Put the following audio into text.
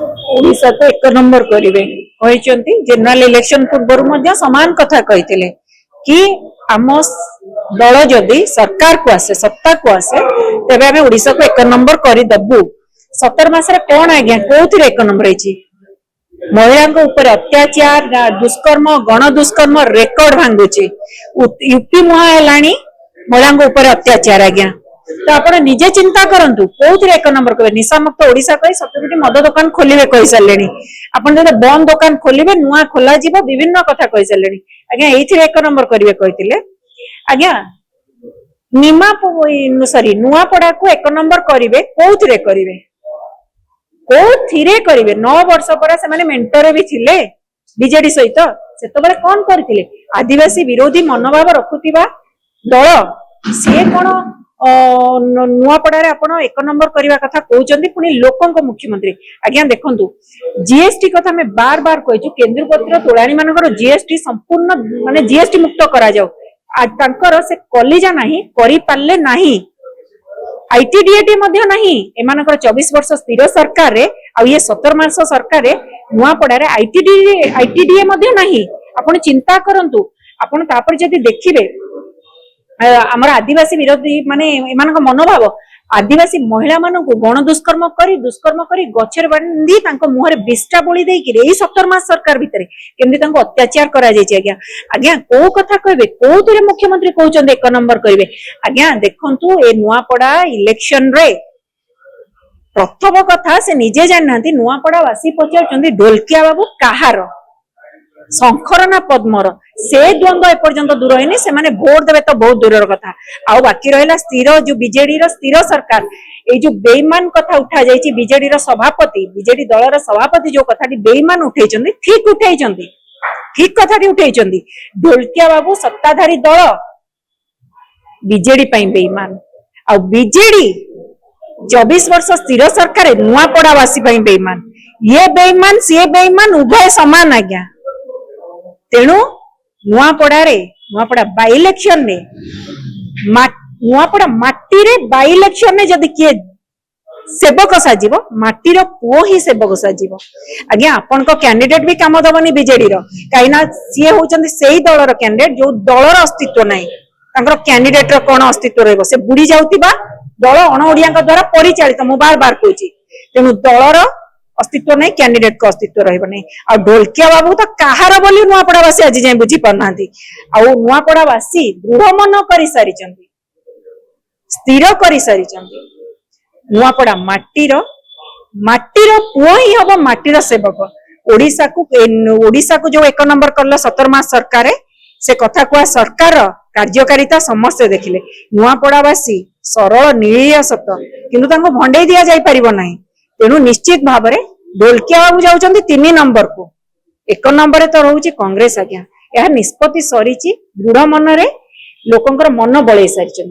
ओडिशा को एक नंबर करेंगे जनरल इलेक्शन पूर्व समान कथा कही कि आम दल जदि सरकार को आसे सत्ता को आसे तेरे आम ओडिशा को एक नंबर करदेबू 17 मासरे कौन आज्ञा कौन एक नंबर महिला ऊपर अत्याचार दुष्कर्म गण दुष्कर्म रेकर्ड भांगुची यूपी मुहा महिला ऊपर अत्याचार आज्ञा तो आप निजे चिंता करंतु कौन एक नंबर करेंगे निशा मुक्त ओडिशा कही 70 मद दुकान खोलिए कही सारे आप बंद दुकान खोलिए नुआ खोल विभिन्न कथा कही सारे आज्ञा ये एक नंबर करेंगे कही आज्ञा निमा सॉरी नुआपड़ा को एक नंबर करेंगे कौन करेंगे कौन करेंगे 9 वर्ष पर से मेंटर भी थिले बीजेडी सहित से कौन करते आदिवासी विरोधी मनोभाव रखुवा दल सी कौन नुआपड़ा आपण एक नंबर करने कथा कहते पुणी लोक मुख्यमंत्री आज्ञा देखु जीएसटी कथा आम बार बार कही केंद्र पत्र तोलाणी मान जीएसटी संपूर्ण माने जीएसटी मुक्त करा जाऊ से कलिजा नहीं करि पारले नहीं आईटीडीएटी मध्य नहीं एमानकर 24 वर्ष स्थिर सरकार रे आ ये 17 मास सरकार रे नुआपड़ा रे आईटीडीए मध्य नहीं आपण चिंता करंतु आपण तापर जदि देखिबे आमर आदिवासी विरोधी माने एमानक मनोभाव आदिवासी महिला मान गण दुष्कर्म करी गछर बांधी मुहर बिस्टा बोली देकी 17 मास सरकार भितर केमती अत्याचार करा जायछि आज्ञा आज्ञा को कथा कहबे कोथरे मुख्यमंत्री कहउछन एक नंबर करिवे आज्ञा देखंतु ए नुआपड़ा इलेक्शन रे प्रथम कथा से निजे जाननांती नुआपड़ा वासी पचारचंदी ढोलकिया बाबू काहार शंकर ना पद्मर से द्वंद्व एपर्यंत दूर होनी से माने भोट देवे तो बहुत दूर कथा आउ बाकी रहा स्थिर जो बीजेडी स्थिर सरकार ये जो बेईमान कथा उठा जाइए बीजेडी सभापति बीजेडी दल सभापति जो कथा बेईमान उठे ठीक उठे ठीक कथा उठे ढोलकिया बाबू सत्ताधारी दल बीजेडी बेईमान आ बीजेडी 24 वर्ष स्थिर सरकार नुआपड़ावासी बेईमान ये बेईमान सी बेईमान उभय समान आज्ञा तेणु नुआपड़ा बाई इलेक्शन ने नुआपड़ा माटी रे बाई इलेक्शन ने जदि किए सेवक साजिब माटीर पुओ ही सेवक साजिब आज्ञा आपण को कैंडिडेट भी काम दबनी बीजेडी रो काईना सी होचंदी सेही दलर कैंडिडेट जो दलर अस्तित्व नाही तांकर कैंडिडेट रो कोन अस्तित्व रहबो से बुडी जाउतिबा दल अण ओडिया द्वारा परिचालित मु बार बार कहूची तेणु दलर अस्तित्व नहीं कैंडिडेट को अस्तित्व रही आ ढोलकिया बाबू तो कहार बोली नुआपड़ावासी आज जाए बुझी पारना नुआपड़ावासी दृढ़ मन कर सारी स्थिर कर सारी नुआपड़ा माटीर पुओ ही हम माटीर सेवक ओडिशा को जो एक नंबर करल 17 मास सरकार से कथा कुआ सरकार कार्यकारिता समस्ते देखिले नुआपड़ावासी सरल निरीह सत किंतु भंडे दिया जाई परिबो नाही तेणु निश्चित भाव में ढोलकिया बाबू जाउछंती 3 नंबर को 1 नंबर तो रोचे कांग्रेस आज्ञा यह निष्पत्ति सरी दृढ़ मन रे लोकंकर मन बड़े सारी